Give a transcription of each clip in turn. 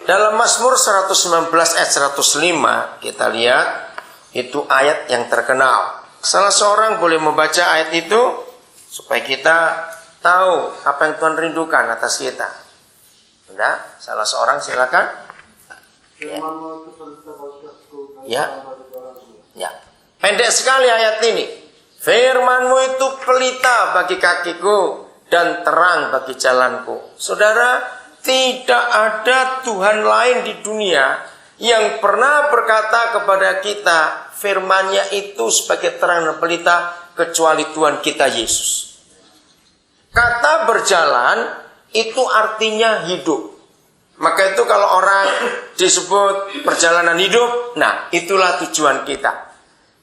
Dalam Mazmur 119 ayat 105 kita lihat, itu ayat yang terkenal. Salah seorang boleh membaca ayat itu supaya kita tahu apa yang Tuhan rindukan atas kita. Sudah, salah seorang silakan. Ya. Ya. Pendek sekali ayat ini. Firman-Mu itu pelita bagi kakiku dan terang bagi jalanku. Saudara, tidak ada Tuhan lain di dunia yang pernah berkata kepada kita firman-Nya itu sebagai terang dan pelita kecuali Tuhan kita Yesus. Kata berjalan itu artinya hidup. Maka itu kalau orang disebut perjalanan hidup, nah itulah tujuan kita.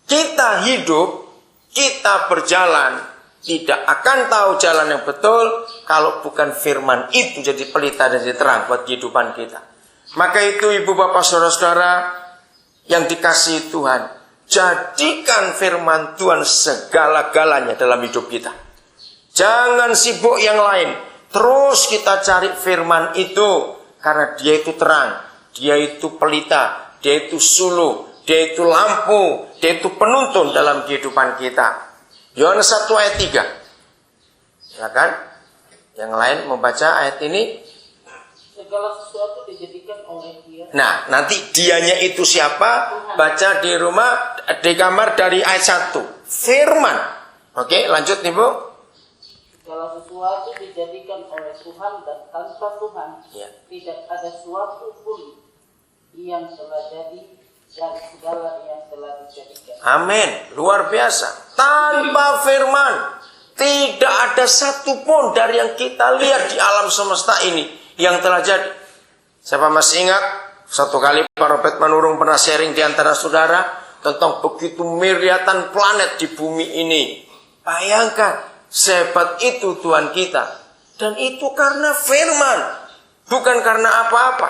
Kita hidup, kita berjalan, tidak akan tahu jalan yang betul kalau bukan firman itu jadi pelita dan jadi terang buat kehidupan kita. Maka itu ibu bapak saudara-saudara yang dikasihi Tuhan, jadikan firman Tuhan segala-galanya dalam hidup kita. Jangan sibuk yang lain, terus kita cari firman itu. Karena dia itu terang, dia itu pelita, dia itu suluh, dia itu lampu, dia itu penuntun dalam kehidupan kita. Yohanes 1 ayat 3. Silakan. Yang lain membaca ayat ini. Segala sesuatu dijadikan oleh Dia. Nah, nanti dianya itu siapa? Baca di rumah, di kamar dari ayat 1. Firman. Oke, lanjut nih Bu. Segala sesuatu dijadikan oleh Tuhan dan tanpa Tuhan Ya. tidak ada suatu pun yang telah jadi dan segala yang telah dijadikan. Amin. Luar biasa. Tanpa firman tidak ada satupun dari yang kita lihat di alam semesta ini yang telah jadi. Siapa masih ingat satu kali Pak Robert Manurung pernah sharing di antara saudara tentang begitu miliatan planet di bumi ini. Bayangkan sehebat itu Tuhan kita. Dan itu karena firman, bukan karena apa-apa.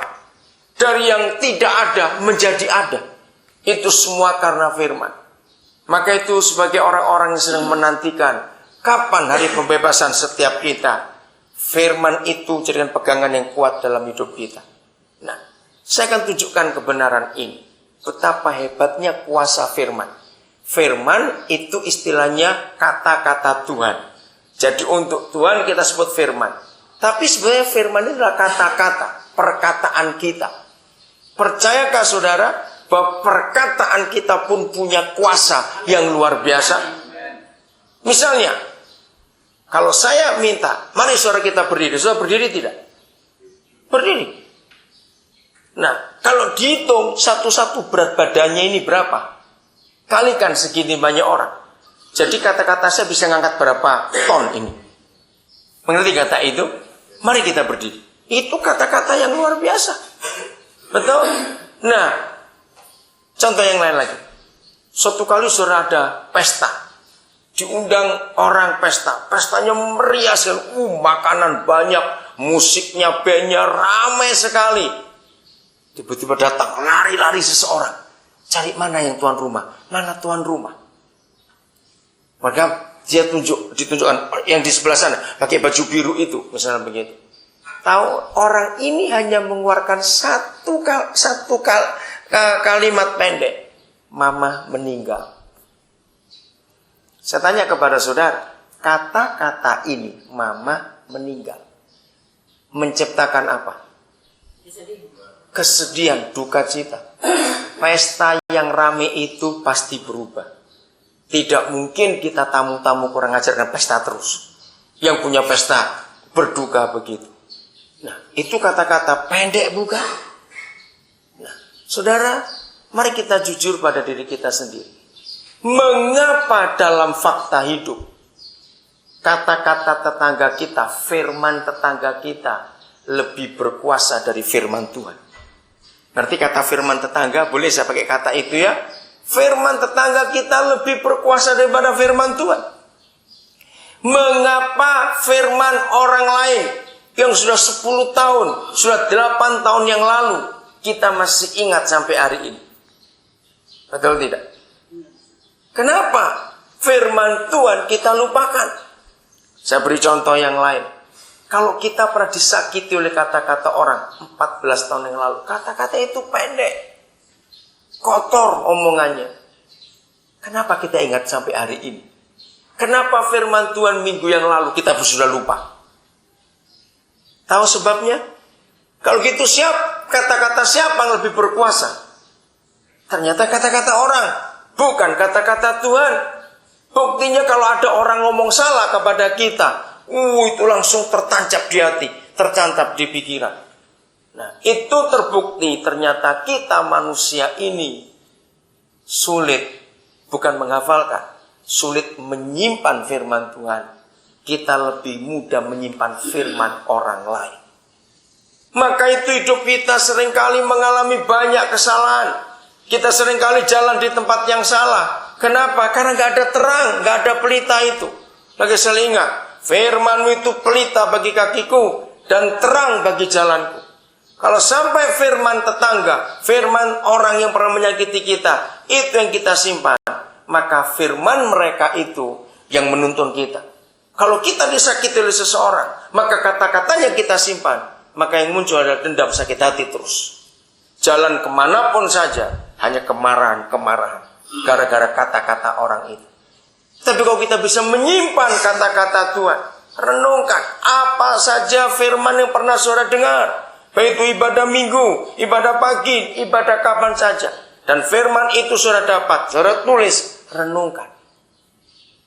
Dari yang tidak ada menjadi ada. Itu semua karena firman. Maka itu sebagai orang-orang yang sedang menantikan kapan hari pembebasan setiap kita, firman itu jadikan pegangan yang kuat dalam hidup kita. Nah, saya akan tunjukkan kebenaran ini. Betapa hebatnya kuasa firman. Firman itu istilahnya kata-kata Tuhan. Jadi untuk Tuhan kita sebut firman. Tapi sebenarnya firman itu adalah kata-kata, perkataan kita. Percayakah saudara bahwa perkataan kita pun punya kuasa yang luar biasa? Misalnya, kalau saya minta, mari saudara kita berdiri. Saudara berdiri tidak? Berdiri. Nah, kalau dihitung satu-satu berat badannya ini berapa? Kalikan segini banyak orang. Jadi kata-kata saya bisa ngangkat berapa ton ini? Mengerti kata itu? Mari kita berdiri. Itu kata-kata yang luar biasa. Betul? Nah, contoh yang lain lagi. Suatu kali saudara ada pesta. Diundang orang pesta. Pestanya meriah sekali. Makanan banyak. Musiknya, bandnya ramai sekali. Tiba-tiba datang lari-lari seseorang. Cari mana yang tuan rumah? Mana tuan rumah? Maka dia ditunjukkan yang di sebelah sana pakai baju biru itu, misalnya begitu. Tahu orang ini hanya mengeluarkan satu kalimat pendek, mama meninggal. Saya tanya kepada saudara, kata-kata ini, mama meninggal, menciptakan apa? Kesedihan, duka cita. Pesta yang rame itu pasti berubah. Tidak mungkin kita tamu-tamu kurang ajar dan pesta terus. Yang punya pesta berduka begitu. Nah, itu kata-kata pendek bukan? Nah, saudara, mari kita jujur pada diri kita sendiri. Mengapa dalam fakta hidup kata-kata tetangga kita, firman tetangga kita lebih berkuasa dari firman Tuhan? Berarti kata firman tetangga, boleh saya pakai kata itu ya? Firman tetangga kita lebih berkuasa daripada firman Tuhan. Mengapa firman orang lain yang sudah 10 tahun, sudah 8 tahun yang lalu, kita masih ingat sampai hari ini? Betul tidak? Kenapa firman Tuhan kita lupakan? Saya beri contoh yang lain. Kalau kita pernah disakiti oleh kata-kata orang 14 tahun yang lalu, kata-kata itu pendek, kotor omongannya. Kenapa kita ingat sampai hari ini? Kenapa firman Tuhan minggu yang lalu kita sudah lupa? Tahu sebabnya? Kalau gitu kata-kata siapa yang lebih berkuasa? Ternyata kata-kata orang, bukan kata-kata Tuhan. Buktinya kalau ada orang ngomong salah kepada kita, itu langsung tertancap di hati, tertancap di pikiran. Nah, itu terbukti ternyata kita manusia ini sulit, bukan menghafalkan, sulit menyimpan firman Tuhan. Kita lebih mudah menyimpan firman orang lain. Maka itu hidup kita seringkali mengalami banyak kesalahan. Kita seringkali jalan di tempat yang salah. Kenapa? Karena gak ada terang, gak ada pelita itu. Lagi saya ingat, firman-Mu itu pelita bagi kakiku dan terang bagi jalanku. Kalau sampai firman tetangga, firman orang yang pernah menyakiti kita, itu yang kita simpan, maka firman mereka itu yang menuntun kita. Kalau kita disakiti oleh seseorang, maka kata-katanya kita simpan, maka yang muncul adalah dendam, sakit hati terus. Jalan kemanapun saja, hanya kemarahan-kemarahan, gara-gara kata-kata orang itu. Tapi kalau kita bisa menyimpan kata-kata Tuhan, renungkan apa saja firman yang pernah saudara dengar, baik itu ibadah minggu, ibadah pagi, ibadah kapan saja, dan firman itu saudara dapat, saudara tulis, renungkan.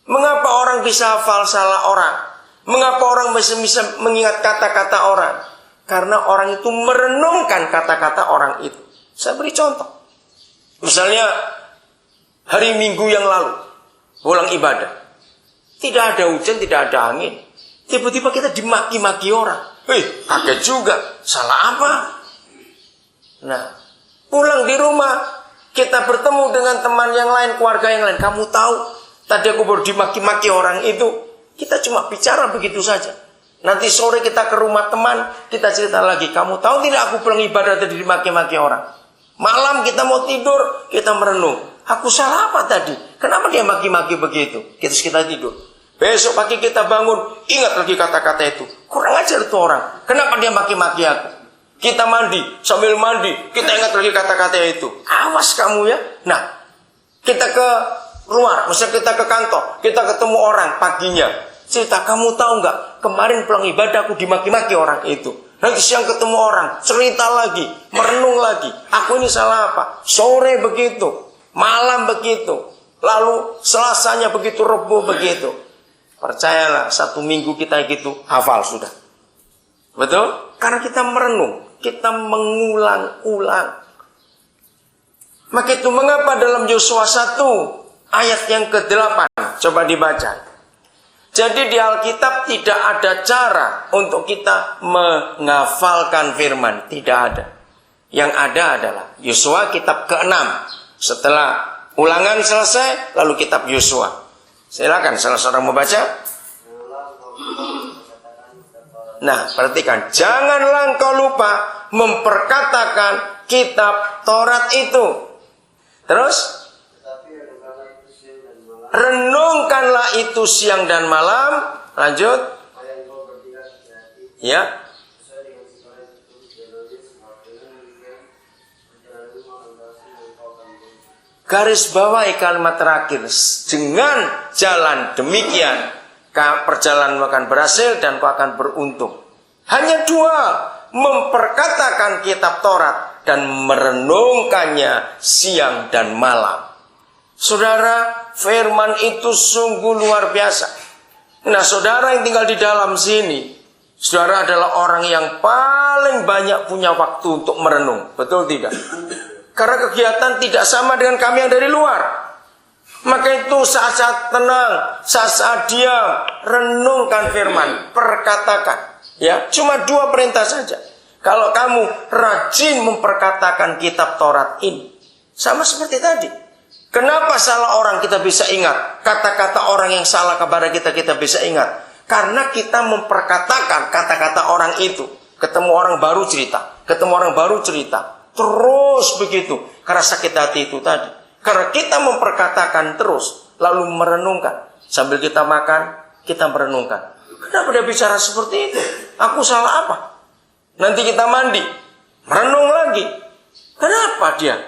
Mengapa orang bisa hafal salah orang? Mengapa orang bisa mengingat kata-kata orang? Karena orang itu merenungkan kata-kata orang itu. Saya beri contoh. Misalnya hari Minggu yang lalu, pulang ibadah, tidak ada hujan, tidak ada angin. Tiba-tiba kita dimaki-maki orang. Kaget juga. Salah apa? Nah, pulang di rumah, kita bertemu dengan teman yang lain, keluarga yang lain. Kamu tahu, tadi aku baru dimaki-maki orang itu. Kita cuma bicara begitu saja. Nanti sore kita ke rumah teman, kita cerita lagi. Kamu tahu tidak, aku pulang ibadah tadi dimaki-maki orang. Malam kita mau tidur, kita merenung. Aku salah apa tadi? Kenapa dia maki-maki begitu? Kita tidur. Besok pagi kita bangun, ingat lagi kata-kata itu. Kurang ajar itu orang. Kenapa dia maki-maki aku? Kita mandi, sambil mandi, kita ingat lagi kata-kata itu. Awas kamu ya. Nah, kita ke luar, misalnya kita ke kantor, kita ketemu orang paginya. Cerita, kamu tahu nggak? Kemarin pulang ibadah aku dimaki-maki orang itu. Nanti siang ketemu orang, cerita lagi, merenung lagi. Aku ini salah apa? Sore begitu, malam begitu, lalu Selasanya begitu, Rebo begitu. Percayalah, 1 minggu kita gitu hafal sudah. Betul? Karena kita merenung, kita mengulang-ulang. Maka itu mengapa dalam Yosua 1 ayat yang ke-8, coba dibaca. Jadi di Alkitab tidak ada cara untuk kita menghafalkan firman. Tidak ada. Yang ada adalah Yosua kitab ke-6. Setelah ulangan selesai, lalu kitab Yosua. Silakan, salah seorang mau baca. Nah, perhatikan. Janganlah engkau lupa memperkatakan kitab Taurat itu. Terus? Renungkanlah itu siang dan malam. Lanjut. Ya. Garis bawahi kalimat terakhir. Dengan jalan demikian, perjalanan akan berhasil dan kau akan beruntung. Hanya 2. Memperkatakan kitab Taurat dan merenungkannya siang dan malam. Saudara, firman itu sungguh luar biasa. Nah, saudara yang tinggal di dalam sini, saudara adalah orang yang paling banyak punya waktu untuk merenung. Betul tidak? Karena kegiatan tidak sama dengan kami yang dari luar. Maka itu saat-saat tenang, saat-saat diam, renungkan firman, perkatakan. Ya, cuma 2 perintah saja. Kalau kamu rajin memperkatakan kitab Taurat ini, sama seperti tadi. Kenapa salah orang kita bisa ingat? Kata-kata orang yang salah kepada kita bisa ingat. Karena kita memperkatakan kata-kata orang itu. Ketemu orang baru cerita. Ketemu orang baru cerita. Terus begitu. Karena sakit hati itu tadi. Karena kita memperkatakan terus. Lalu merenungkan. Sambil kita makan, kita merenungkan. Kenapa dia bicara seperti itu? Aku salah apa? Nanti kita mandi, merenung lagi. Kenapa dia